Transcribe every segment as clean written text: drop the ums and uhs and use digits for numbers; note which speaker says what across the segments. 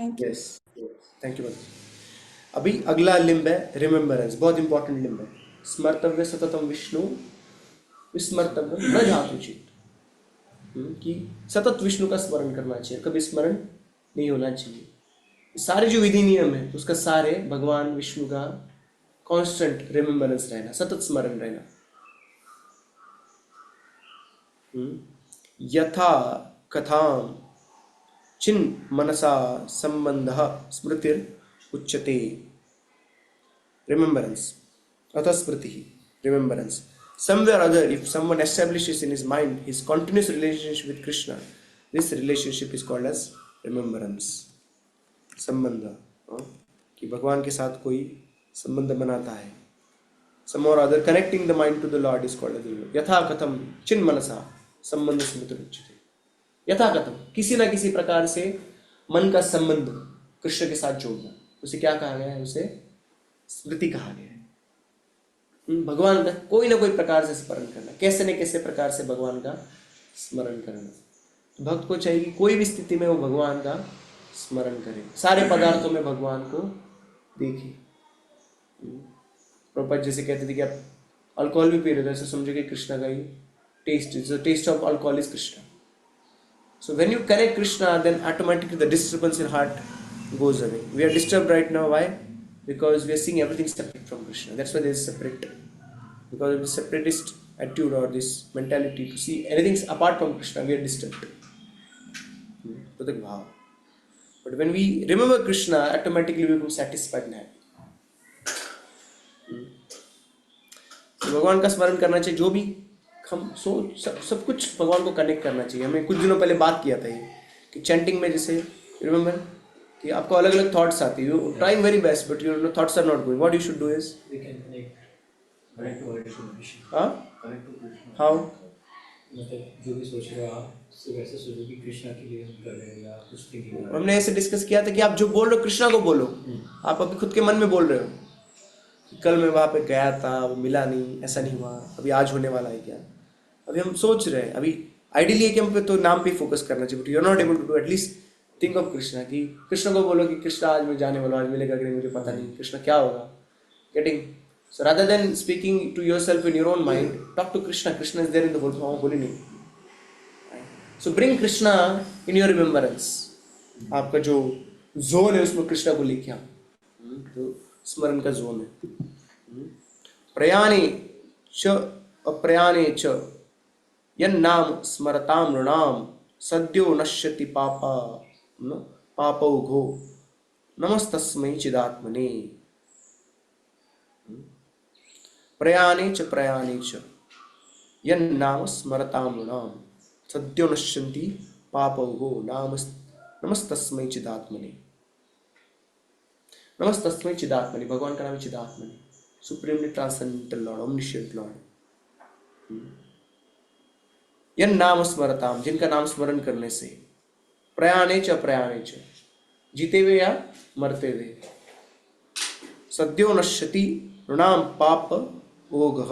Speaker 1: Thank you.
Speaker 2: Yes, thank you. अभी अगला limb है रिमेम्बरेंस, बहुत इंपॉर्टेंट लिंब है। स्मर्तव्य सततम विष्णु विस्मर्तव्य न जातुचित। कि सतत विष्णु का स्मरण करना चाहिए, कभी स्मरण नहीं होना चाहिए। सारे जो विधि नियम है उसका सारे भगवान विष्णु का कांस्टेंट रिमेम्बरेंस रहना, सतत स्मरण रहना। यथा कथाम चिन मनसा संबंध स्मृतिर उच्यते। Remembrance, अतः स्मृति, remembrance. Somewhere or other, if someone establishes in his mind his continuous relationship with Krishna, this relationship is called as remembrance. संबंध, कि भगवान के साथ कोई संबंध बनाता है, some or other connecting the mind to the Lord is called as remembrance. यथा कथम चिन मनसा संबंध स्मृति उच्यते। यथा कथम, किसी ना किसी प्रकार से मन का संबंध कृष्ण के साथ जोड़ना, उसे क्या कहा गया है? उसे स्मृति कहा गया है। भगवान का कोई ना कोई प्रकार से स्मरण करना, कैसे न कैसे प्रकार से भगवान का स्मरण करना। भक्त को चाहिए कि कोई भी स्थिति में वो भगवान का स्मरण करे, सारे पदार्थों में भगवान को देखे। प्रभुपाद जैसे कहते थे कि आप अल्कोहल भी पी रहे हो, ऐसे समझो कि कृष्णा का ही test of alcohol is Krishna. So when you connect Krishna, then automatically the disturbance in heart goes away. We are disturbed right now. Why? Because we are seeing everything separate from Krishna. That's why there is separate. Because of the separatist attitude or this mentality to see anything apart from Krishna, we are disturbed. But when we remember Krishna, automatically we become satisfied and happy. तो भगवान का स्मरण करना चाहिए। जो भी हम सब कुछ भगवान को कनेक्ट करना चाहिए। हमें कुछ दिनों पहले बात किया था ये कि चैंटिंग में जैसे रिमेम्बर कि आपको अलग अलग थॉट्स आती है, you trying very best but your thoughts are not going, what you should do is how,
Speaker 3: मतलब जो भी सोच रहे हो आप सिर्फ ऐसे सोचो कि कृष्णा के लिए हम कर रहे हैं या कुछ थिंकिंग।
Speaker 2: हमने ऐसे डिस्कस किया था कि आप जो बोल रहे हो कृष्णा को बोलो। आप अभी खुद के मन में बोल रहे हो कल मैं वहाँ पे गया था, वो मिला नहीं, ऐसा नहीं हुआ, अभी आज होने वाला है क्या। अभी हम सोच रहे हैं, अभी आइडियली है कि हम पे तो नाम पे फोकस करना चाहिए, but you are not able to do at least think of Krishna. कि कृष्ण को बोलो कि कृष्णा आज मैं जाने वाला, आज मिलेगा कि नहीं मुझे पता नहीं, कृष्णा क्या होगा, getting. So rather than speaking to yourself in your own mind, talk to Krishna. Krishna is there in the world, हाँ बोली नहीं। So bring Krishna in your remembrance. आपका जो जोन है उसमें कृष्णा को लेके आओ, तो स्मरण का जोन है। प्रयाणे च अप्रयाणे च यन्नाम स्मरताम नृणाम सद्यो नश्यति पापा पापौघो नमस्तस्मै चिदात्मने। प्रयाणे च यन्नाम स्मरताम नृणाम सद्यो नश्यन्ति पापौघो नमस्तस्मै चिदात्मने। नमस्तस्मै चिदात्मने, भगवान का नाम है चिदात्मने, सुप्रीमली ट्रांसेंडेंटल लॉर्ड, ओमनिशिएंट लॉर्ड। यन नाम स्मरताम, जिनका नाम स्मरण करने से, प्रयाणे च अप्रयाणे च, जीते हुए या मरते हुए, सद्यो नश्यति नृणाम पाप ओघः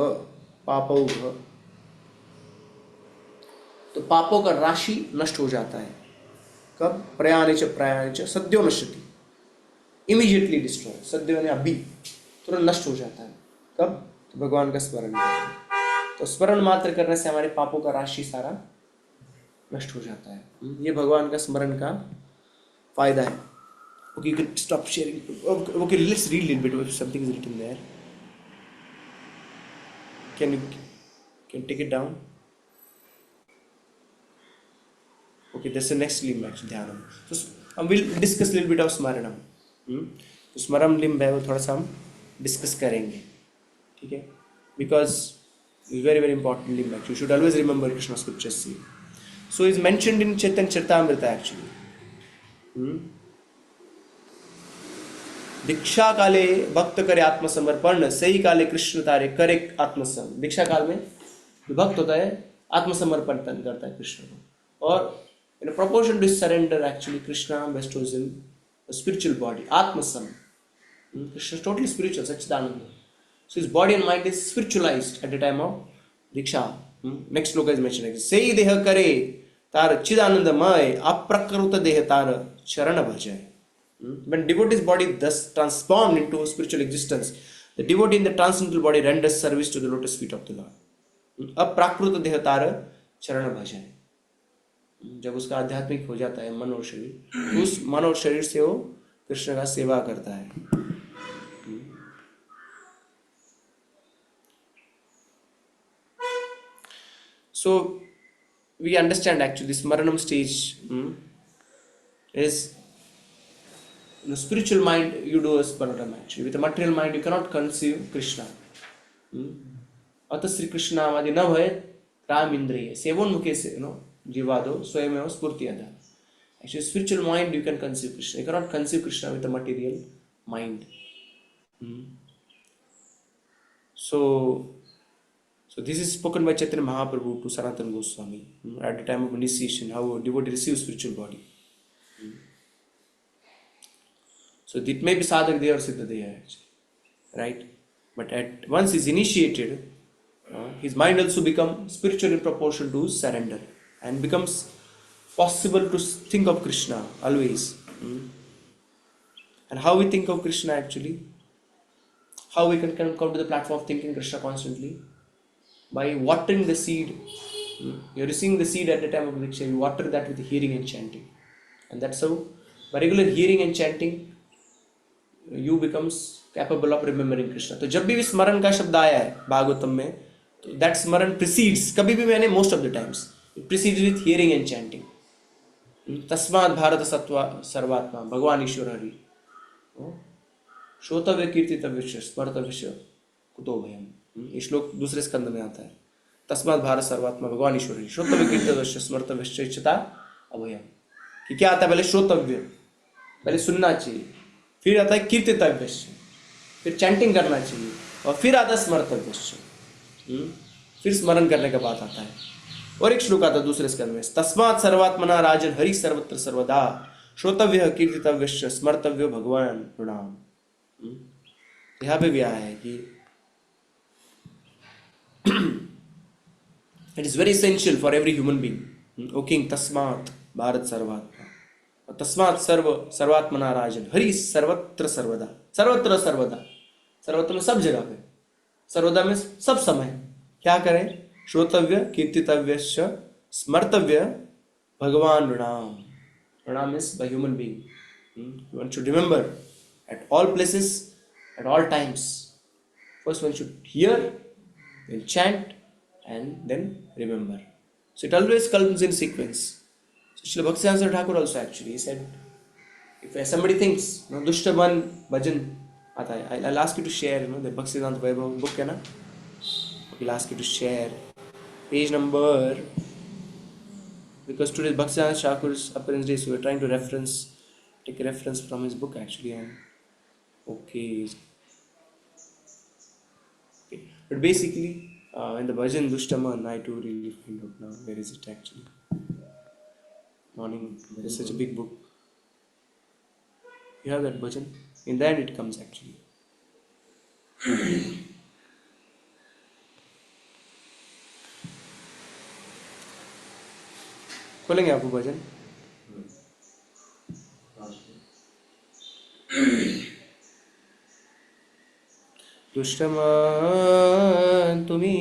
Speaker 2: पापौघ, तो पापों का राशि नष्ट हो जाता है। कब? प्रयाणे च सद्यो नश्यति, इमीडिएटली डिस्ट्रॉय। सद्यो ने अभी, तुरंत नष्ट हो जाता है। कब? तो भगवान का स्मरण करते। तो स्मरण मात्र करने से हमारे पापों का राशि सारा नष्ट हो जाता है। ये भगवान का स्मरण का फायदा है। Okay, you can stop sharing. Okay, let's read little bit, something is written there. Can you take it down? Okay, that's the next limb actually, ध्यानम। तो हम will discuss little bit of स्मरणम। तो स्मरण लिंब है वो थोड़ा सा हम डिस्कस करेंगे, ठीक है? Because is very very important limb actually. You should always remember Krishna scriptures. So is mentioned in Chaitanya Charitamrita actually. दीक्षा काले भक्त करे आत्मसमर्पण, सही काले कृष्ण तारे करे आत्मसम। दीक्षा काल में जो भक्त होता है आत्मसमर्पण करता है कृष्ण को, और in a proportion to surrender actually Krishna bestows him a spiritual body, आत्मसम। Krishna is totally spiritual, Satchidananda. So his body and mind is spiritualized at the time of Diksha. Next sloka is mentioned. Sei deha kare tar chidanandamay aprakrut deha tar charan bhajay. When devotee's body thus transformed into a spiritual existence, the devotee in the transcendental body renders service to the lotus feet of the Lord. अप्राकृत देह तार चरण भजन. जब उसका आध्यात्मिक हो जाता है मन और शरीर, उस मन और शरीर से वो कृष्ण का सेवा करता है. So we understand actually this Maranam stage is in the spiritual mind you do a Maranam actually. With the material mind you cannot conceive Krishna. अतः श्री कृष्ण आदि न भय राम इंद्रिय सेवोन्मुखे से जीवादो स्वयमेव स्फूर्तियदा. Actually spiritual mind you can conceive Krishna. You cannot conceive Krishna with the material mind. So this is spoken by Chaitanya Mahaprabhu to Sanatana Goswami at the time of initiation, how a devotee receives spiritual body. So it may be sadhak deha or siddha deha actually, right? But once he's initiated, his mind also becomes spiritual in proportion to surrender and becomes possible to think of Krishna always. And how we think of Krishna actually? How we can come to the platform of thinking Krishna constantly? By watering the seed. You're receiving the seed at the time of Diksha, you water that with hearing and chanting. And that's how, by regular hearing and chanting, you becomes capable of remembering Krishna. तो जब भी स्मरण का शब्द आया है भागवतम में, तो that स्मरण precedes, कभी भी मैंने most of the times, it precedes with hearing and chanting. तस्मात् भारत सत्वा सर्वात्मा भगवान ईश्वर हरि श्रोतव्य कीर्तितव्य स्मर्तव्य कुतो भयम्. ये श्लोक दूसरे स्कंद में आता है. तस्मात् भारत सर्वात्मा भगवान ईश्वर हरि श्रोतव्य कीर्तितव्य स्मर्तव्य इच्छता अभयम्. कि क्या आता है? पहले श्रोतव्य, पहले सुनना चाहिए, फिर आता है कीर्तितव्य, फिर चैंटिंग करना चाहिए, और फिर आता है स्मर्तव्य, फिर स्मरण करने का बात आता है. और एक श्लोक आता है दूसरे स्कंद में, तस्मात् सर्वात्मना राजन हरि सर्वत्र सर्वदा श्रोतव्य कीर्तितव्य स्मर्तव्य भगवान प्रणाम. यहाँ पे भी आया है कि it is very essential for every human being. O king, तस्मात् भारत सर्वात्मा, तस्मात् सर्वात्मना राजन हरि सर्वत्र सर्वदा. सर्वत्र सर्वदा, सर्वत्र में सब जगह पे, सर्वदा में सब समय क्या करें? श्रोतव्य कीर्तितव्य स्मर्तव्य भगवान प्रणाम. प्रणाम is by human being. One should remember at all places, at all times. First one should hear, then chant, and then remember. So it always comes in sequence. So Srila Bhaktisiddhanta Thakur also actually he said, if somebody thinks Dushtaman bhajan आता है, I'll ask you to share the Bhaktisiddhanta Vaibhav book है ना, I'll ask you to share page number, because today Bhaktisiddhanta Thakur's appearance day, so we're trying to take a reference from his book actually. And okay, but basically in the bhajan Dushtaman, I too really find out now where is it actually. Morning, there is such a big book. You have that bhajan. In the end it comes actually. खोलेंगे आपको भजन. दुष्टमान तुम्ही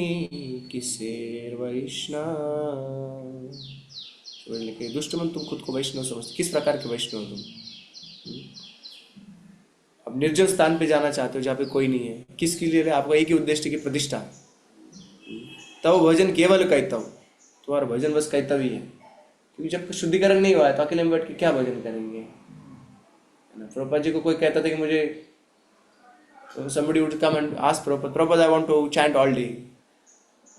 Speaker 2: किसेर वैष्णव. दुष्टमन तुम खुद को वैष्णव समझते, किस प्रकार के वैष्णव हो तुम? अब निर्जल स्थान पे जाना चाहते हो जहाँ पे कोई नहीं है, किसके लिए? आपका एक ही उद्देश्य की प्रतिष्ठा. तब भजन केवल कहता हूँ, तुम्हारा भजन बस कहता भी है, क्योंकि जब शुद्धिकरण नहीं हुआ है तो अकेले में बैठ के क्या भजन करेंगे? प्रभुपाद जी को कोई कहता था कि मुझे, somebody would come and ask Prabhupada, I want to chant all day.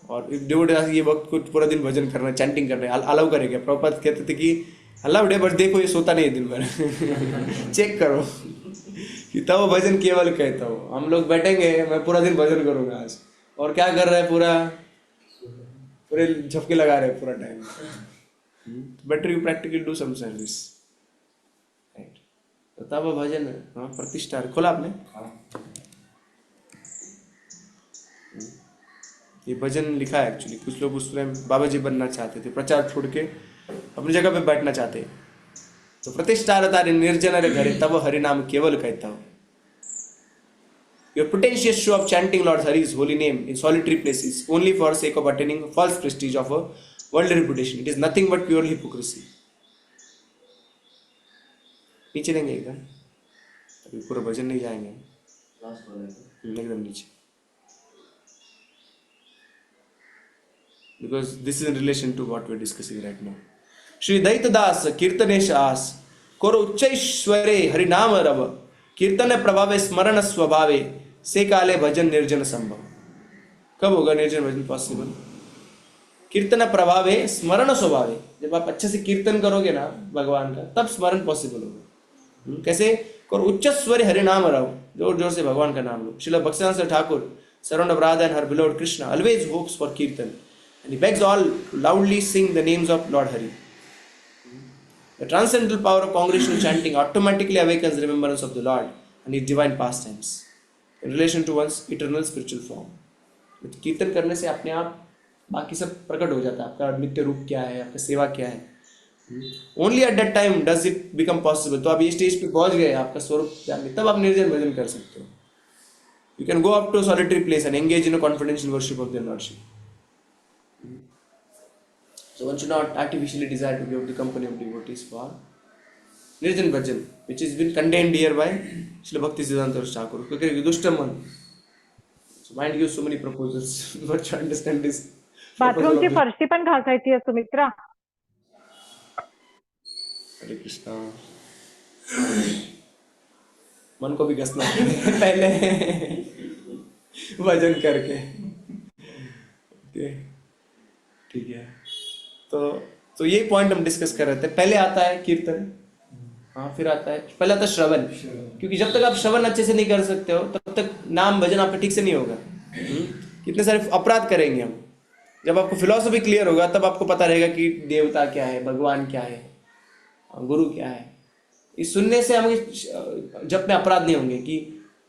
Speaker 2: और if devotee ask ये वक्त को पूरा दिन भजन करना, चैंटिंग करना है, अलाउ करेंगे? प्रभुपाद कहते थे कि अलाउड है, बस देखो ये सोता नहीं है दिन भर. चेक करो कि तब भजन केवल कहता हूँ. हम लोग बैठेंगे, मैं पूरा दिन भजन करूँगा आज, और क्या कर रहा है? पूरे झपके लगा रहे पूरा time. Better you practically do some service, right? तो तब भजन प्रतिष्ठा. खोला आपने? ये भजन लिखा है एक्चुअली. कुछ लोग उस टाइम बाबा जी बनना चाहते थे, प्रचार छोड़ के अपनी जगह पे बैठना चाहते हैं, तो प्रतिष्ठा तारे निर्जन रे घरे तब हरि नाम केवल कहता हूँ. Your pretentious show of chanting Lord Hari's holy name in solitary places only for sake of attaining a false prestige of a worldly reputation. It is nothing but pure hypocrisy. नीचे लेंगे एकदम, अभी पूरा भजन नहीं जाएंगे, एकदम नीचे, because this is in relation to what we are discussing right now. Shri दैतदास कीर्तनेश आस कोरो उच्चैश्वरे हरिनाम रव कीर्तन प्रभावे स्मरण स्वभावे से काले भजन निर्जन संभव. कब होगा निर्जन भजन पॉसिबल? कीर्तन प्रभावे स्मरण स्वभावे, जब आप अच्छे से कीर्तन करोगे ना भगवान का, तब स्मरण पॉसिबल होगा. कैसे? और उच्च स्वर हरि नाम रहो, जोर जोर से भगवान का नाम लो. Srila भक्तिसिद्धांत Thakur, surround of Radha and her beloved Krishna, always hopes for kirtan, and he begs all to loudly sing the names of Lord Hari. The transcendental power of congregational chanting automatically awakens remembrance of the Lord and his divine pastimes in relation to one's eternal spiritual form. कीर्तन करने से अपने आप बाकी सब प्रकट हो जाता है, आपका नित्य रूप क्या है, आपका सेवा क्या है. Only at that time does it become possible. तो आप ये स्टेज पे पहुंच गए, आपका स्वरूप जानने, तब आप निर्जन भजन कर सकते हो. You can go up to a solitary place and engage in a confidential worship of their Lordship. So one should not artificially desire to be of the company of devotees for निर्जन भजन, which has been contained here by Srila Bhaktisiddhanta Thakur. क्योंकि दुष्ट मन. So mind gives so many proposals. Not to understand this.
Speaker 1: बाथरूमची फरशी पण घासायची आहे सुमित्रा.
Speaker 2: हरे कृष्णा. मन को भी घसना पहले भजन करके. ओके, ठीक है. तो ये पॉइंट हम डिस्कस कर रहे थे. पहले आता है कीर्तन, हाँ, फिर आता है, पहले आता है श्रवण. क्योंकि जब तक आप श्रवण अच्छे से नहीं कर सकते हो, तब तक नाम भजन आपका ठीक से नहीं होगा. कितने सारे अपराध करेंगे हम. जब आपको फिलॉसफी क्लियर होगा, तब आपको पता रहेगा कि देवता क्या है, भगवान क्या है, गुरु क्या है. इस सुनने से हमें जब में अपराध नहीं होंगे कि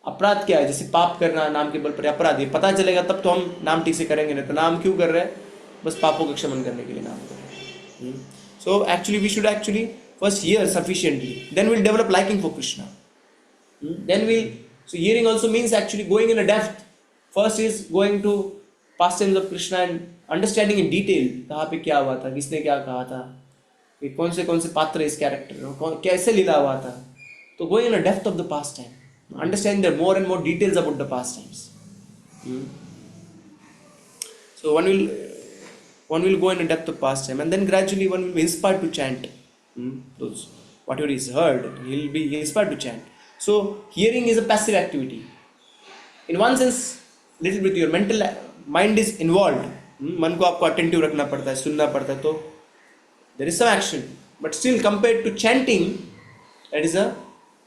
Speaker 2: अपराध क्या है. जैसे पाप करना नाम के बल पर अपराध है, पता चलेगा तब तो हम नाम ठीक से करेंगे. नहीं तो नाम क्यों कर रहे हैं? बस पापों का क्षमन करने के लिए नाम कर रहे हैं. So actually we should actually first hear sufficiently, then we'll develop liking for Krishna. So hearing also means actually going in a depth. First is going to pastimes of Krishna and understanding in detail कहाँ पे क्या हुआ था, किसने क्या कहा था, कि कौन से पात्र इस कैरेक्टर, कैसे लीला हुआ था. तो going in a depth of the pastime, understanding the more and more details about the pastimes. So one will go in a depth of pastime, and then gradually one will be inspired to chant. Those whatever is heard, he'll be inspired to chant. So hearing is a passive activity. In one sense, little bit your mental mind is involved. मन को आपको attentive रखना पड़ता है, सुनना पड़ता है, तो there is some action. But still, compared to chanting, that is a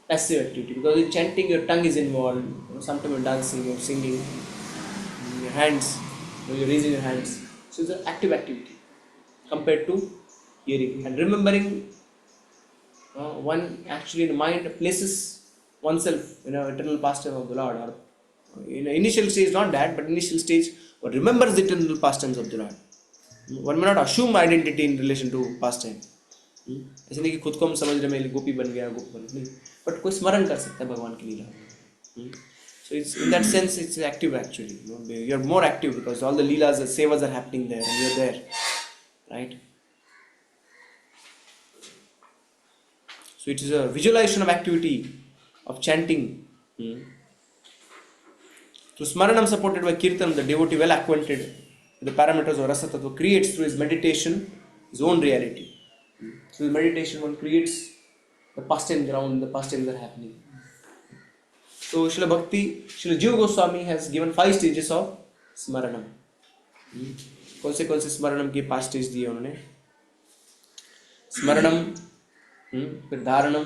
Speaker 2: passive activity, because in chanting your tongue is involved. Sometimes you're dancing, you're singing, your hands, you're raising your hands. So it's an active activity compared to hearing and remembering. One actually in the mind places oneself in an eternal pastime of the Lord, or in an initial stage, not that, but initial stage, one remembers the eternal pastimes of the Lord. One may not assume identity in relation to pastime. ऐसे नहीं कि खुद को हम समझ रहे हैं गोपी बन गया, गोप बन नहीं, बट कोई स्मरण कर सकता है भगवान की लीला. So it's in that sense it's active actually. You're more active because all the leelas, the sevas are happening there, and you're there, right? So it is a visualization of activity of chanting. So Smaranam supported by Kirtan, the devotee well acquainted with the parameters of Rasa Tattva creates through his meditation his own reality. Through his meditation one creates the pastime ground, the pastimes are happening. So Srila Jiva Goswami has given 5 stages of Smaranam. कौन से स्मरणम के 5 stage दिए उन्होंने? स्मरणम, फिर धारणम,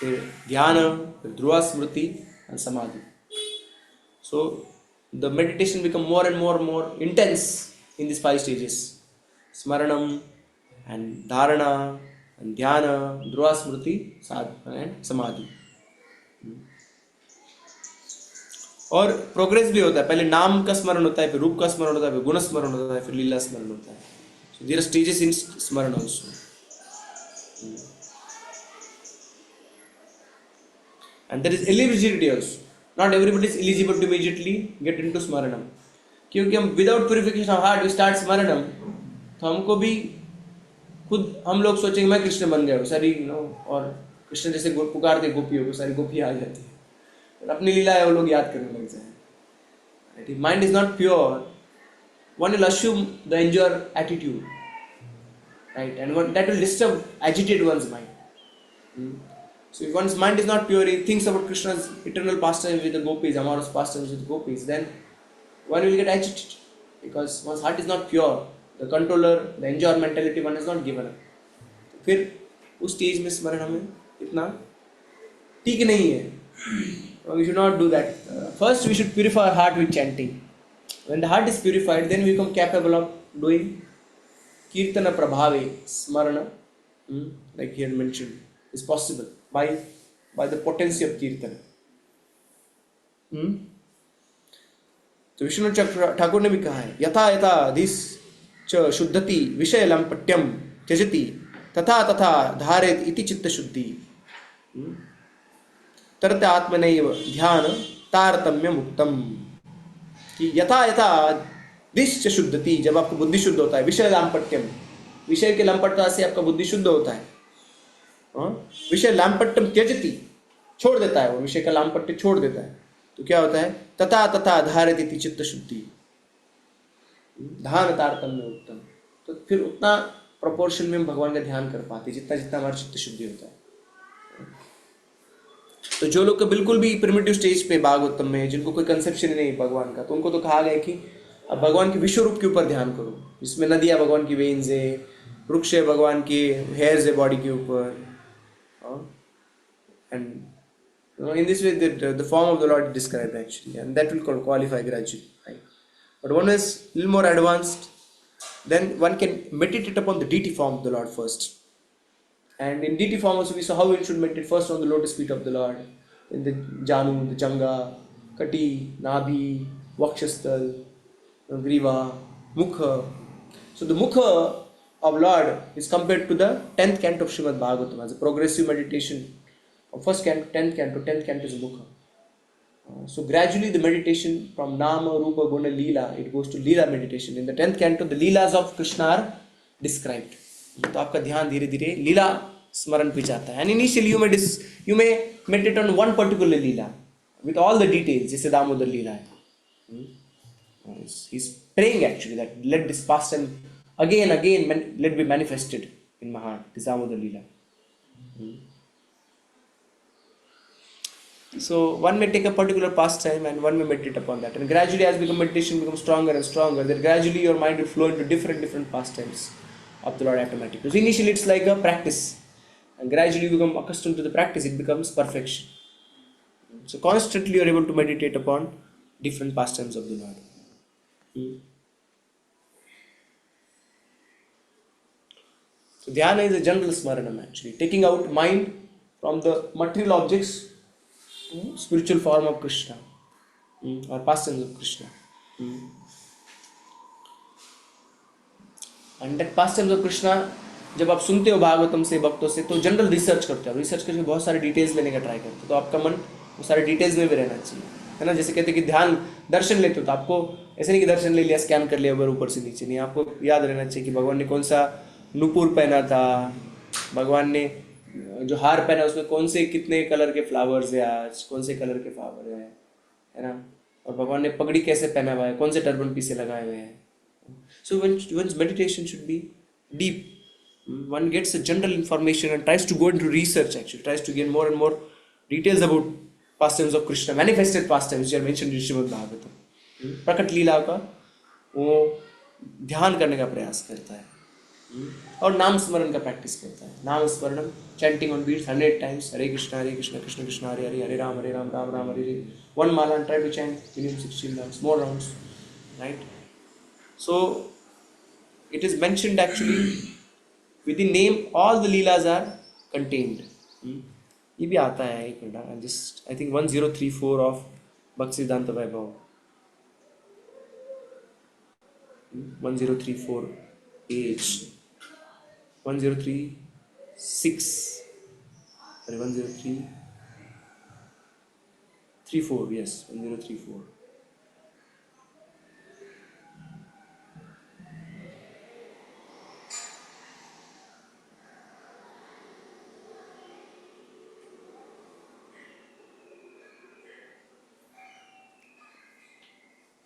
Speaker 2: फिर ध्यान, फिर ध्रुवा स्मृति and samadhi. So the meditation become more and more intense in these 5 stages: smaranam and dharana and dhyana, ध्रुवा स्मृति and samadhi. और प्रोग्रेस भी होता है. पहले नाम का स्मरण होता है, फिर रूप का स्मरण होता है, फिर गुण स्मरण होता है, फिर लीला स्मरण होता है. So there are stages in स्मरण also. And there is eligibility also. Not everybody is eligible to immediately get into Smaranam. क्योंकि हम without purification of heart we start Smaranam, तो हमको भी खुद हम लोग सोचेंगे मैं कृष्ण बन गया हूँ सारी और कृष्ण जैसे पुकारते गोपियों को सारी गोपियाँ आ जाती है, अपनी लीला है वो लोग याद करने लग जाए. If mind is not pure, one will assume the enjoyer attitude, right? And that will disturb, agitate one's mind. So if one's mind is not pure, he thinks about Krishna's eternal pastimes with the gopis, amorous pastimes with the gopis, then one will get agitated because one's heart is not pure. The controller, the enjoyer mentality one is not given up. फिर उस stage में स्मरण हमें इतना ठीक नहीं है. We should not do that. First, we should purify our heart with chanting. When the heart is purified, then we become capable of doing kirtana prabhave, smarana, like here mentioned, is possible by the potency of kirtana. तो विष्णु ठाकुर ने भी कहा है यथा यथा this च शुद्धति विषय लंपट्यम त्यजति तथा तथा धारेत इति चित्त शुद्धि तरते आत्मनैव ध्यान तारतम्य मुक्तम. कि यथा यथा दिस च शुद्धति, जब आपका बुद्धि शुद्ध होता है, विषय लांपट्यम, विषय के लंपटता से आपका बुद्धि शुद्ध होता है. विषय लांपट्यम त्यजति, छोड़ देता है वो विषय का लांपट्य छोड़ देता है, तो क्या होता है तथा तथा धारित इति चित्त शुद्धि ध्यान तारतम्य उत्तम. तो फिर उतना प्रोपोर्शन में हम भगवान का ध्यान कर पाते जितना जितना हमारा चित्त शुद्धि होता है. तो जो लोग बिल्कुल भी प्रिमिटिव स्टेज पे भागवतम में जिनको कोई कंसेप्शन ही नहीं भगवान का, तो उनको तो कहा गया कि अब भगवान के विश्व रूप के ऊपर ध्यान करो, जिसमें नदियाँ भगवान की वेन्स है, वृक्ष है भगवान के हेयर्स है बॉडी के ऊपर. And in this way the form of the Lord is described actually, and that will qualify gradually, right? But one is a little more advanced, then one can meditate upon the deity form of the Lord first. And in deity form also we saw how we should meditate first on the lotus feet of the Lord, in the Janu, the Janga, Kati, Nabhi, Vakshasthal, Griva, Mukha. So the Mukha of Lord is compared to the 10th canto of Srimad Bhagavatam as a progressive meditation. First canto, 10th canto is Mukha. So gradually the meditation from Nama, Rupa, Guna, Leela, it goes to Leela meditation. In the 10th canto, the Leelas of Krishna are described. तो आपका ध्यान धीरे धीरे लीला स्मरण पे जाता है. And initially you may meditate on one particular Leela with all the details, जैसे दामोदर लीला है. He's praying actually that let this pastime again let be manifested in my heart, this Damodar Leela. So one may take a particular pastime and one may meditate upon that, and gradually as meditation becomes stronger and stronger, then gradually your mind will flow into different pastimes of the Lord automatically. So initially it's like a practice, and gradually you become accustomed to the practice, it becomes perfection. So constantly you are able to meditate upon different pastimes of the Lord. So dhyana is a general smaranam actually, taking out mind from the material objects, spiritual form of Krishna, or pastimes of Krishna. And that pastimes of Krishna, जब आप सुनते हो भागवतम से भक्तों से, तो general research करते हो, रिसर्च करके बहुत सारे डिटेल्स लेने का ट्राई करते हो, तो आपका मन वो सारे डिटेल्स में भी रहना चाहिए, है ना. जैसे कहते हैं कि ध्यान दर्शन लेते हो, तो आपको ऐसे नहीं कि दर्शन ले लिया स्कैन कर लिया ऊपर से नीचे, नहीं, आपको याद रहना चाहिए कि भगवान ने कौन सा नूपुर पहना था, भगवान ने जो हार पहना उसमें कौन से कितने कलर के फ्लावर्स है, आज कौन से कलर के फ्लावर है ना, और भगवान ने पगड़ी कैसे पहना हुआ है, कौन से टर्बन पीछे लगाए हुए हैं. So one's meditation should be deep. One gets a general information and tries to go into research actually, tries to gain more and more details about pastimes of Krishna, manifested pastimes which are mentioned in Srimad Bhagavatam. प्रकट लीला का वो ध्यान करने का प्रयास करता है, और नाम स्मरण का प्रैक्टिस करता है. नाम स्मरणम, chanting on beats 100 times, Hare Krishna Krishna Krishna Hare Hare, Hare Ram Ram Ram Hare Hare. One mala and try to chant minimum 16 rounds, more rounds, right? So it is mentioned actually within name all the leelas are contained. ये भी आता है एक minute, just I think 1034 of Bhaktisiddhanta Vaibhava, 1034 page 1036, sorry 103 34, yes, 1034.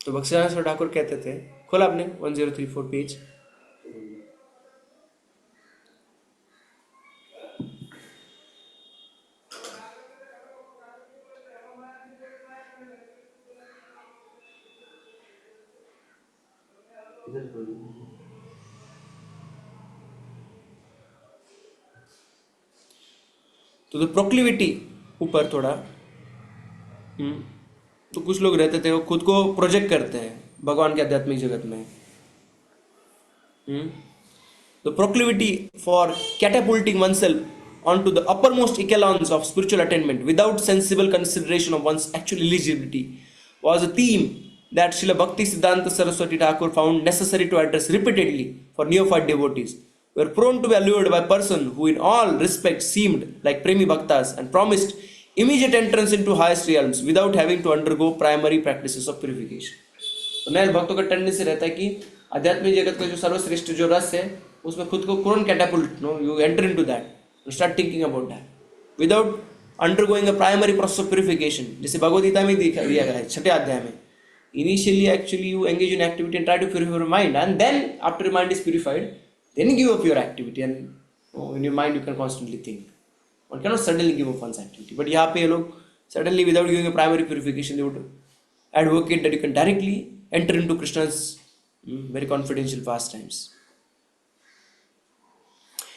Speaker 2: तो भक्तिनाथ ठाकुर कहते थे, खोला आपने 1034 पेज? तो द प्रोक्लिविटी ऊपर थोड़ा, तो कुछ लोग रहते थे वो खुद को प्रोजेक्ट करते हैं भगवान के आध्यात्मिक जगत में. The proclivity for catapulting oneself onto the uppermost echelons of spiritual attainment without sensible consideration of one's actual eligibility was a theme that Srila Bhakti Siddhanta Saraswati Thakur found necessary to address repeatedly for neophyte devotees. We were prone to be allured by persons who in all respects seemed like premi bhaktas and promised immediate entrance into highest realms without having to undergo primary practices of purification. तो नए भक्तों का tendency रहता है कि आध्यात्मिक जगत का जो सर्वश्रेष्ठ जो रस है उसमें खुद को तुरंत catapult, no, you enter into that, you start thinking about that without undergoing a primary process of purification. जैसे भगवद गीता में दिया गया है 6 अध्याय में, initially actually you engage in activity and try to purify your mind, and then after your mind is purified then give up your activity, and in your mind you can constantly think. One can not suddenly give up once activity, but यहाँ पे ये लोग suddenly without giving a primary purification they would advocate that you can directly enter into Krishna's very confidential pastimes.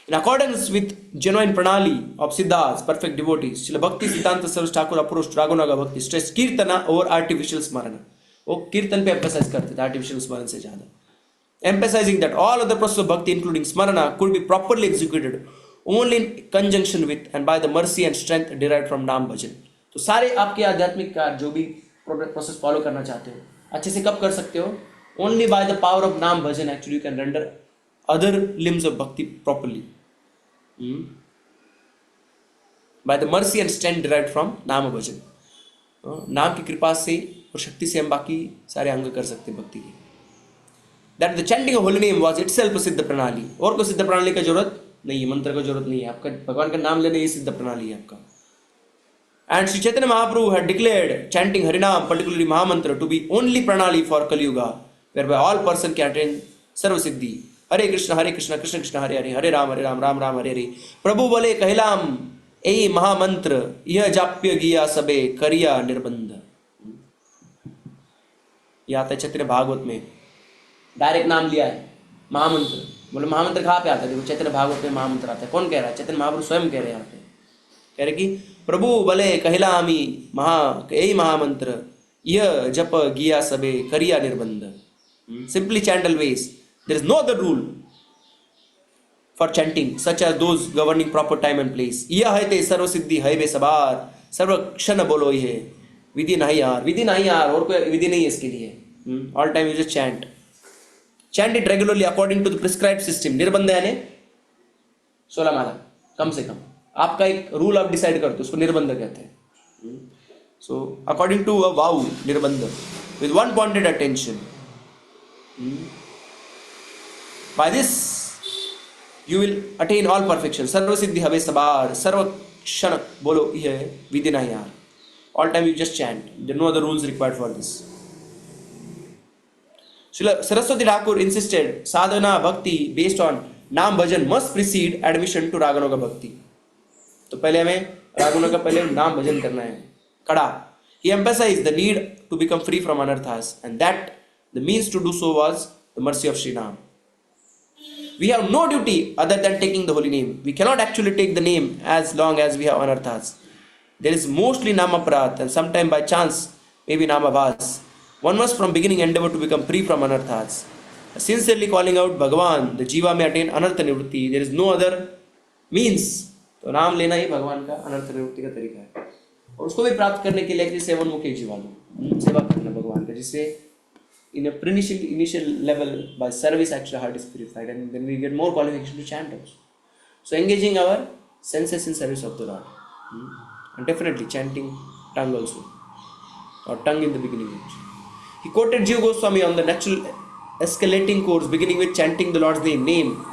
Speaker 2: In accordance with genuine pranali of Siddhas, perfect devotees, Srila Bhakti Siddhanta Saraswati Thakur approached Raghunaga Bhakti, stressed Kirtana over artificial smarana. वो कीर्तन पे emphasize करते थे artificial स्मरण से ज़्यादा, emphasizing that all other processes of bhakti including smarana could be properly executed only in conjunction with and by the mercy and strength derived from नाम भजन. तो सारे आपके आध्यात्मिक कार्य जो भी प्रोसेस फॉलो करना चाहते हो अच्छे से कब कर सकते हो? Only by the power of नाम भजन actually you can render other limbs of भक्ति properly by the mercy and strength derived from नाम भजन. नाम की कृपा से और शक्ति से हम बाकी सारे अंग कर सकते हैं भक्ति के. That the chanting of holy name was itself a सिद्ध प्रणाली. और कोई सिद्ध प्रणाली का जरूरत नहीं है, मंत्र का जरूरत नहीं है, आपका भगवान का नाम लेने ये सिद्ध प्रणाली है आपका. And Sri Chaitanya Mahaprabhu had declared chanting Harinam, particularly Mahamantra, to be only pranali for Kali Yuga, whereby all person can attain Sarvasiddhi. Hare Krishna, Krishna Krishna, Hare Hare, Hare Ram, Ram Ram, Hare Hare. Prabhu bole kahilam, ei Mahamantra, यह जाप्य गिया सबे करिया निर्बंध. यह आता है चैतन्य भागवत में, direct नाम लिया है महामंत्र. बोले महामंत्र कहाँ पे आता है? देखो चैतन्य भागवत में महामंत्र आता है. कौन कह रहा है? चैतन्य महाप्रभु स्वयं कह रहे हैं यहाँ पे. कह रहे कि प्रभु बले कहिलामी यही महामंत्र यह जप गिया सबे करिया निर्बंध. Simply chant always. There is no other rule for chanting such as those governing proper time and place. यह है ते सर्व सिद्धि है बे सबार सर्व क्षण बोलो ये विधि नहीं यार, विधि नहीं यार, और कोई विधि नहीं है इसके लिए. All time you just chant. Chant it regularly according to the prescribed system. निर्बंध यानी 16 माला कम से कम. आपका एक रूल आप डिसाइड करते हो, उसको निर्बंध कहते हैं. So according to a vow निर्बंध with one pointed attention. By this you will attain all perfection. सर्व सिद्धि हवे सबार सर्व क्षण बोलो यह विधि नहीं यार. All time you just chant. There no other rules required for this. Saraswati Thakur insisted sadhana bhakti based on नाम भजन must precede admission to Raganuga bhakti. तो पहले हमें रागुना का पहले नाम भजन करना है कड़ा. He emphasized the need to become free from anarthas and that the means to do so was the mercy of Sri Nam. We have no duty other than taking the holy name. We cannot actually take the name as long as we have anarthas. There is mostly namaparat and sometime by chance maybe namabhas. One must from beginning endeavor to become free from anarthas. Sincerely calling out Bhagavan, the jiva may attain anartha nivritti. There is no other means. तो नाम लेना ही भगवान का अनर्थ निवृत्ति का तरीका है. और उसको भी प्राप्त करने के लिए सेवन मुख्य जीवा लो सेवा करना भगवान का, जिससे in a initial level by service actually heart is purified and then we get more qualification to chant also. So engaging our senses in service of the Lord and definitely chanting tongue also. or tongue in the beginning. He quoted Jiva Goswami on the natural escalating course, beginning with chanting the Lord's name,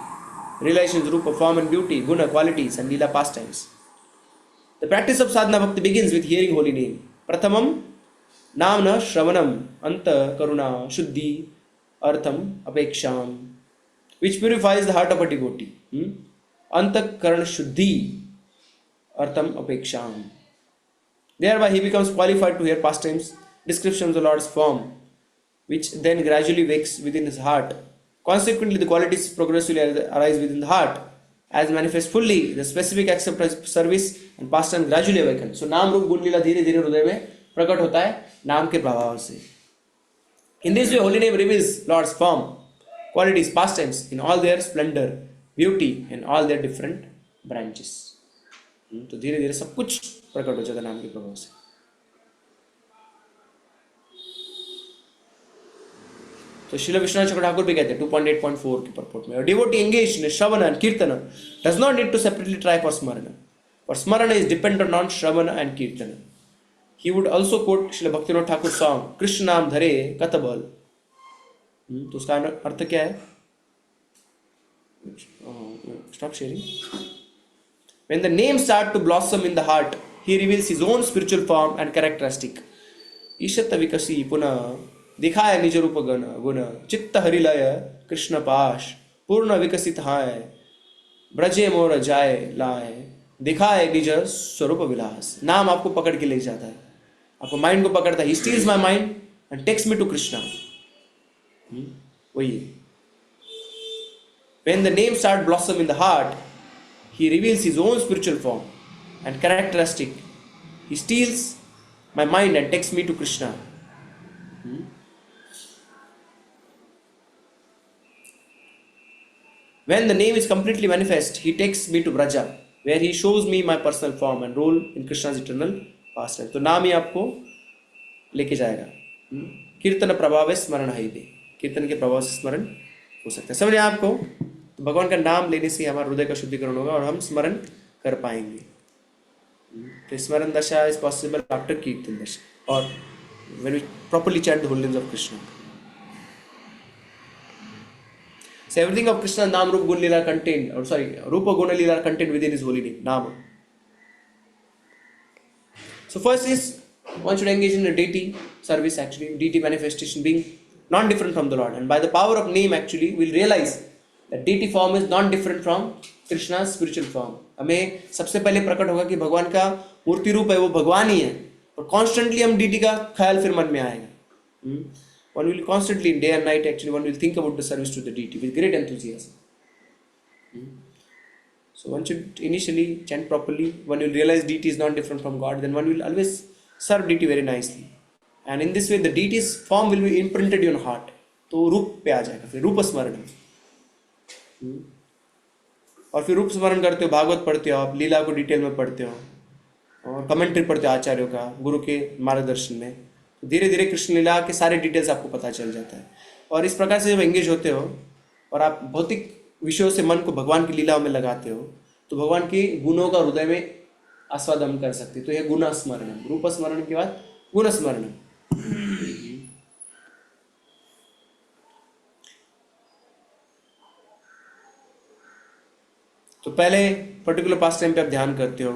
Speaker 2: relations, rupa, form and beauty, guna, qualities, and lila pastimes. The practice of sadhana bhakti begins with hearing holy name. Prathamam namna shravanam anta karuna shuddhi artham apeksham, which purifies the heart of a devotee. Anta karana shuddhi artham apeksham. Thereby he becomes qualified to hear pastimes, descriptions of the Lord's form, which then gradually wakes within his heart. Consequently, the qualities progressively arise within the heart, as manifest fully the specific acceptance, service and pastime gradually awaken. So नाम रूप गुण लीला धीरे धीरे हृदय में प्रकट होता है नाम के प्रभाव से. In this way, holy name reveals Lord's form, qualities, pastimes in all their splendor, beauty and all their different branches. तो धीरे धीरे सब कुछ प्रकट हो जाता है नाम के प्रभाव से. तो श्रील विश्वनाथ चक्र ठाकुर भी कहते हैं 2.8.4 के परपोर्ट में, डिवोटी एंगेज्ड इन श्रवण एंड कीर्तन does not need to separately try for स्मरण, फॉर स्मरण इज डिपेंडेंट ऑन श्रवण एंड कीर्तन. He would also quote Srila Bhaktivinoda Thakur song Krishna नाम धरे कतबल. तो उसका अर्थ क्या है? Stop sharing. When the name start to blossom in the heart, he reveals his own spiritual form and characteristic. ईशत विकसी पुनः दिखाए निज रूप गण गुण, चित्त हरिलय कृष्ण पाश पूर्ण विकसित हाय, ब्रजे मोर जाए लाए, दिखाए निज स्वरूप विलास. नाम आपको पकड़ के ले जाता है, आपको माइंड को पकड़ता है. He steals my mind and takes me to Krishna. वही. When the name start blossom in the heart, he reveals his own spiritual form and characteristic. He steals my mind and takes me to Krishna. When the name is completely manifest, he takes me to Braja, where he shows me my personal form and role in Krishna's eternal pastime. तो नाम ही आपको लेके जाएगा. कीर्तन प्रभाव स्मरण है, कीर्तन के प्रभाव से स्मरण हो सकता है. समझे आपको? तो भगवान का नाम लेने से हमारे हृदय का शुद्धिकरण होगा और हम स्मरण कर पाएंगे. तो स्मरण दशा इज पॉसिबल आफ्टर कीर्तन दशा और when we properly chant the holy names of Krishna. So everything of Krishna नाम रूप गुण लीला contained, or sorry, रूप गुण लीला contained within his holy name, नाम. So first is one should engage in a deity service, actually deity manifestation being non-different from the Lord, and by the power of name actually we'll realize that deity form is non-different from Krishna's spiritual form. हमें सबसे पहले प्रकट होगा कि भगवान का मूर्ति रूप है वो भगवान ही है, और constantly हम deity का ख्याल फिर मन में आएगा. One will constantly, day and night, actually, one will think about the service to the deity with great enthusiasm. So one should initially chant properly. One will realize deity is not different from God. Then one will always serve deity very nicely. And in this way, the deity's form will be imprinted in your heart. तो रूप पे आ जाएगा, फिर रूप स्मरण. और फिर रूप स्मरण करते हो, भागवत पढ़ते हो, आप लीला को डिटेल में पढ़ते हो, और कमेंट्री पढ़ते हो आचार्यों का, गुरु के मार्गदर्शन में. धीरे धीरे कृष्ण लीला के सारे डिटेल्स आपको पता चल जाता है. और इस प्रकार से जब एंगेज होते हो और आप भौतिक विषयों से मन को भगवान की लीलाओं में लगाते हो, तो भगवान के गुणों का हृदय में आस्वादन कर सकते. तो यह गुण स्मरण, रूप स्मरण के बाद गुण स्मरण. तो पहले पर्टिकुलर पास टाइम पे आप ध्यान करते हो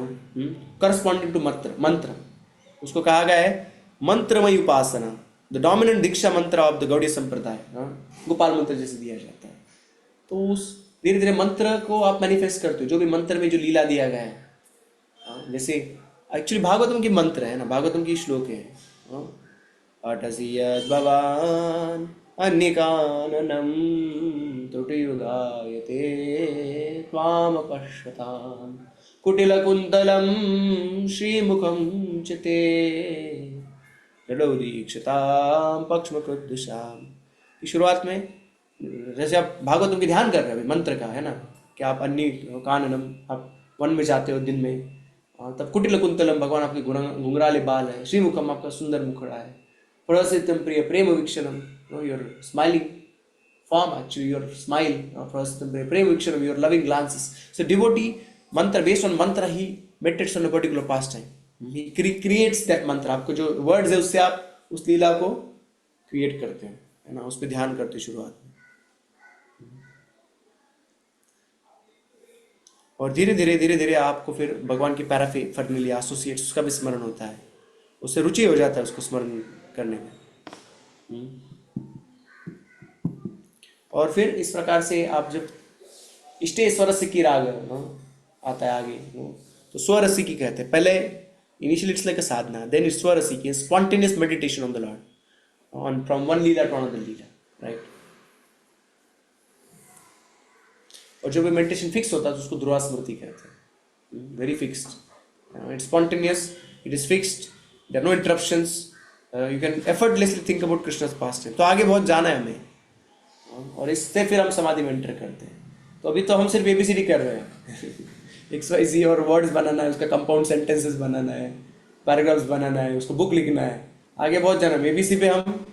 Speaker 2: करस्पॉन्डिंग टू मंत्र. उसको कहा गया है मंत्रमय उपासना, द डोमिनेंट दीक्षा मंत्र ऑफ द गौड़ीय संप्रदाय. गोपाल मंत्र जैसे दिया जाता है. तो उस धीरे धीरे मंत्र को आप मैनिफेस्ट करते हो, जो भी मंत्र में जो लीला दिया गया है. जैसे एक्चुअली भागवतम की मंत्र है ना, भागवतम की श्लोक है. अटसियद् भवान् अन्यकाननं त्रुटियुगायते त्वामपश्यताम् कुटिलकुन्तलं श्रीमुखं चिते जडौ दीक्षितां पक्ष्मकृद्दुषाम्. की शुरुआत में जैसे आप भागवतम के ध्यान कर रहे हैं मंत्र का, है ना, कि आप अन्य काननम, आप वन में जाते हो दिन में, तब कुटिल कुंतलम भगवान आपके घुंघराले बाल है, श्रीमुखम आपका सुंदर मुखड़ा है, प्रसिद्धम प्रिय प्रेम वीक्षणम, your smiling form, actually your smile, prem vikshana, your loving glances. So devotee mantra, based on mantra he meditates on a particular pastime. He creates that mantra. आपको जो words है उससे आप उस लीला को क्रिएट करते हैं, है ना, उस पर ध्यान करते हैं शुरुआत में। और धीरे धीरे आपको फिर भगवान की पैराफेरनलिया एसोसिएट्स उसका भी स्मरण होता है, उससे रुचि हो जाता है उसको स्मरण करने में। और फिर इस प्रकार से आप जब इष्टे स्वरस्य की राग आता है आगे, तो स्वरसी की कहते हैं। पहले इनिशियली इट्स लाइक अ साधना, देन इट्स स्वरसी की spontaneous meditation on the lord on from one लीला टू अनदर लीला, राइट। और जब मेडिटेशन फिक्स होता है तो उसको ध्रुवा स्मृति कहते हैं, very fixed, it's spontaneous, it is fixed, there are no interruptions, you can effortlessly think about Krishna's past time. तो आगे बहुत जाना है हमें, और इससे फिर हम समाधि में एंटर करते हैं। तो अभी तो हम सिर्फ एबीसीडी कर रहे हैं XYZ और वर्ड्स बनाना है, उसका कंपाउंड सेंटेंसेस बनाना है, पैराग्राफ्स बनाना है, उसको बुक लिखना है, आगे बहुत जाना है। एबीसी पे हम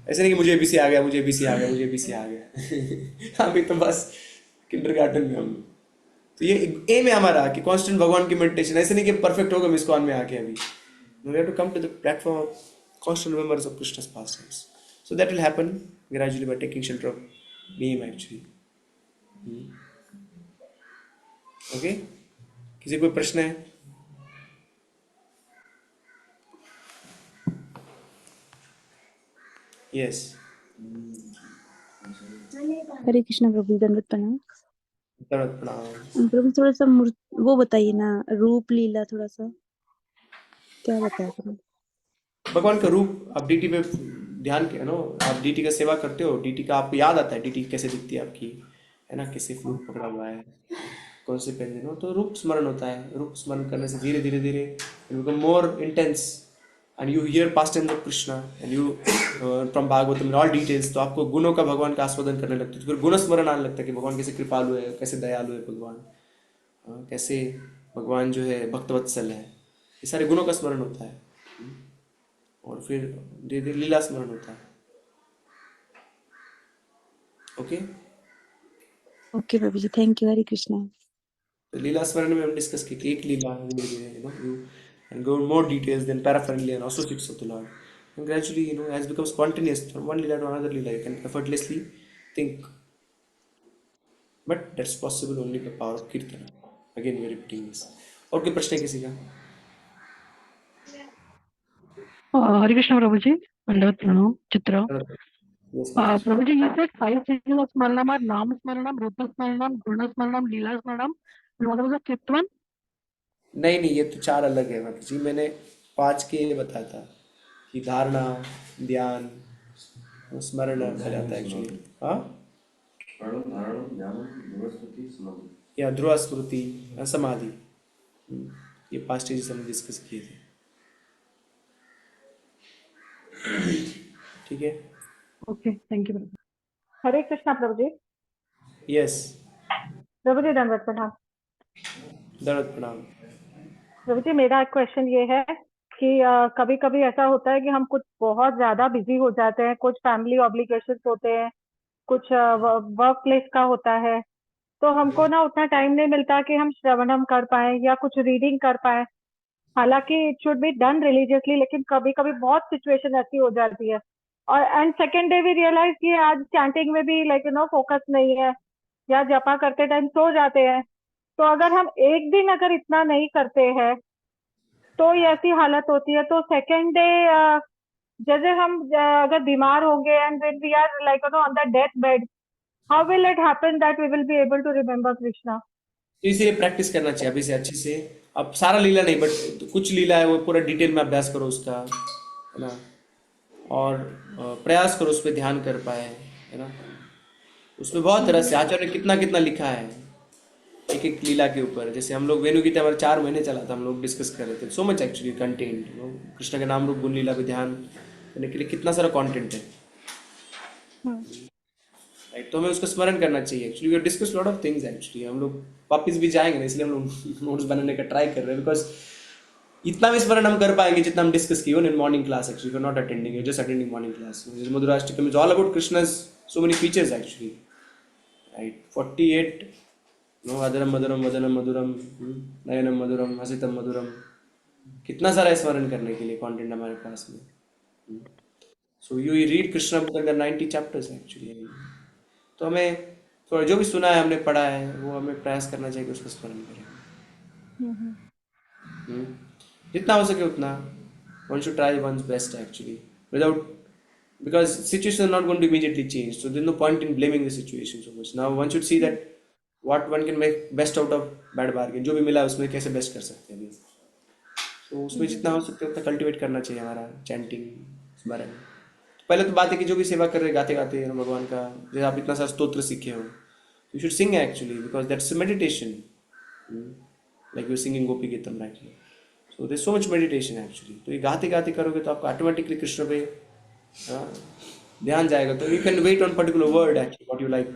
Speaker 2: ऐसे नहीं कि मुझे एबीसी आ गया, मुझे एबीसी आ गया, मुझे एबीसी आ गया अभी तो बस किंडरगार्टन में हम। तो ये एम है हमारा कि कांस्टेंट भगवान की मेडिटेशन, ऐसे नहीं कि परफेक्ट होगा मिस्कॉन में आके अभी। We have to come to the platform of constant members of Krishna's pastimes. So that will happen gradually by taking shelter of name actually. Okay? किसी कोई प्रश्न है? Yes.
Speaker 4: हरे कृष्णा प्रभु, दंडवत प्रणाम।
Speaker 2: दंडवत प्रणाम।
Speaker 4: प्रभु थोड़ा सा वो बताइए ना, रूप लीला थोड़ा सा क्या बताया प्रभु?
Speaker 2: भगवान का रूप, आप डीटी पे ध्यान के नो, आप डीटी का सेवा करते हो, डीटी का आपको याद आता है, डीटी कैसे दिखती है आपकी, है ना, कैसे फ्लूट पकड़ा हुआ है, कौन से पेन हो, तो रूप स्मरण होता है। रूप स्मरण करने से धीरे धीरे धीरे become more intense and you hear past tense of Krishna and you from Bhagavatam all details, तो आपको गुणों का भगवान का आस्वादन करने लगते, तो फिर गुण स्मरण आने लगता है कि भगवान कैसे कृपालु है, कैसे दयालु है भगवान, कैसे भगवान जो है भक्तवत्सल है, ये सारे गुणों का स्मरण होता है। और फिर धीरे धीरे लीला स्मरण होता है। ओके
Speaker 4: ओके प्रभु जी, थैंक यू। हरे कृष्णा।
Speaker 2: तो लीला स्मरण में हम डिस्कस की कि एक लीला धीरे धीरे you know you and go in more details than paraphernalia and associates of the Lord, and gradually as it becomes spontaneous from one lila to another lila, you can effortlessly think, but that's possible only by power of kirtana. Again we are repeating this. और कोई प्रश्न है किसी का?
Speaker 1: हरे कृष्ण प्रभु जी, दंडवत प्रणाम। Chitra
Speaker 2: Yes,
Speaker 1: Prabhu ji, you said 5 stages of smaranam are नाम स्मरणम, रूप स्मरणम, गुण स्मरणम, लीला स्मरणम, and what was the fifth one?
Speaker 2: नहीं ये तो 4 अलग है जी, मैंने 5 के लिए बताया था कि धारणा, ध्यान, स्मरण कहलाता है एक्चुअली। हाँ, या ध्रुव स्मृति, समाधि, ये 5 स्टेजेस हमने डिस्कस किए थे। ठीक है,
Speaker 1: ओके, थैंक यू प्रभु। हरे कृष्णा प्रभु जी।
Speaker 2: यस,
Speaker 1: प्रभु जी दंडवत प्रणाम।
Speaker 2: दंडवत प्रणाम।
Speaker 1: प्रभु जी, मेरा क्वेश्चन ये है कि कभी कभी ऐसा होता है कि हम कुछ बहुत ज्यादा बिजी हो जाते हैं, कुछ फैमिली ऑब्लिगेशंस होते हैं, कुछ वर्क प्लेस का होता है, तो हमको ना उतना टाइम नहीं मिलता कि हम श्रवणम कर पाए या कुछ रीडिंग कर पाए। हालांकि it should be done religiously, लेकिन कभी कभी बहुत सिचुएशन ऐसी हो जाती है। और and second day we realize कि आज चैंटिंग में भी फोकस नहीं है, या जपा करते टाइम सो जाते हैं। तो अगर हम एक दिन अगर इतना नहीं करते हैं तो ये ऐसी हालत होती है। तो सेकेंड डे जैसे हम अगर बीमार होंगे and when we are on the death bed, how will it happen that we will be able to remember Krishna?
Speaker 2: तो इसीलिए प्रैक्टिस करना चाहिए अभी से अच्छे से। अब सारा लीला नहीं, बट कुछ लीला है वो पूरा डिटेल में अभ्यास करो उसका, है ना, और प्रयास करो उस पर ध्यान कर पाए, है ना। उसमें बहुत तरह से आचार्य ने कितना कितना लिखा है एक एक लीला के ऊपर। जैसे हम लोग वेणु गीता हमारे 4 महीने चला था, हम लोग डिस्कस कर रहे थे, so much actually content, Krishna के नाम रूप गुण लीला पे ध्यान करने के लिए कितना सारा कंटेंट है, राइट। तो हमें उसका स्मरण करना चाहिए actually. We discuss lot of things actually. हम लोग वापस भी जाएंगे ना, इसलिए हम लोग नोट्स बनाने का ट्राई कर रहे हैं, बिकॉज इतना भी स्मरण हम कर पाएंगे जितना हम डिस्कस किए in morning class actually. Not attending, you just attending morning class. Madhurashtakam is all about Krishna's so many features actually, right? 48 अदरम मधुरम वदनम मधुरम, नयनम मधुरम हसितम मधुरम, कितना सारा स्मरण करने के लिए कंटेंट हमारे पास में। So you read Krishna book अंदर 90 चैप्टर्स एक्चुअली। तो हमें थोड़ा जो भी सुना है, हमने पढ़ा है, वो हमें प्रयास करना चाहिए कि उसको स्मरण करें।
Speaker 1: हम्म,
Speaker 2: हम्म। जितना हो सके उतना one should try one's best actually without, because situation is not going to immediately change, so there's no point in blaming the situation so much. Now one should see that what one can make best out of bad bargain, जो भी मिला उसमें कैसे best कर सकते हैं अभी। तो उसमें जितना हो सकता है उतना कल्टिवेट करना चाहिए हमारा चैंटिंग स्मरण। पहले तो बात है कि जो भी सेवा कर रहे गाते गाते भगवान का, जैसे आप इतना सारा स्तोत्र सीखे हो, you should sing actually because that's meditation, like you singing Gopi Geetam rightly. So there so much meditation actually. तो ये गाते गाते करोगे तो आपको ऑटोमेटिकली कृष्ण पे ध्यान जाएगा। तो you can wait on particular word actually what you like,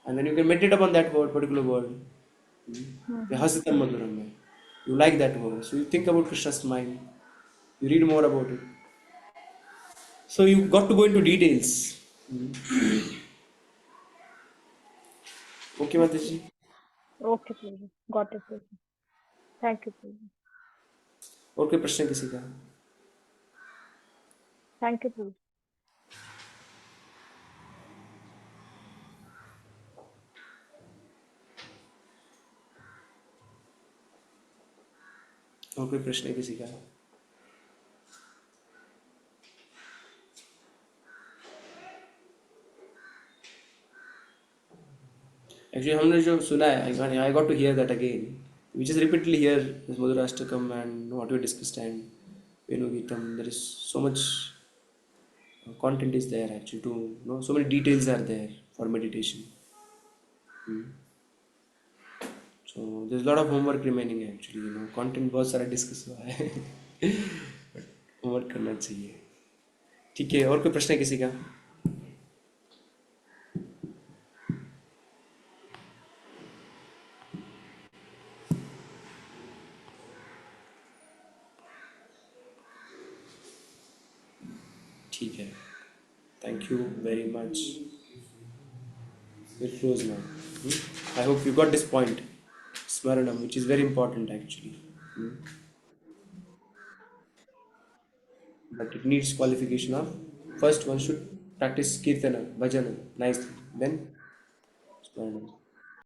Speaker 2: and then you can meditate upon that word, particular word. हसितम मधुरम में you like that word, so you think about Krishna's mind, you read more about it, so you got to go into details. Okay Mataji?
Speaker 1: Okay प्रभु, got it प्रभु, thank you प्रभु,
Speaker 2: और कोई प्रश्न किसी का?
Speaker 1: थैंक यू प्रभु।
Speaker 2: और कोई प्रश्न है किसी का? Actually हमने जो सुना है, I got to hear that again. We just repeatedly hear this Madhurashtakam and what we discussed and Venu Geetam. There is so much content is there actually to know. So many details are there for meditation. So there's a lot of homework remaining actually. Content बहुत सारा discuss हुआ है, but homework करना चाहिए। ठीक है, और कोई प्रश्न है किसी का? ठीक है, thank you very much. We'll close now. I hope you got this point, Smaranam, which is very important actually. But it needs qualification of, first one should practice Kirtana, Bhajana nicely, then Smaranam.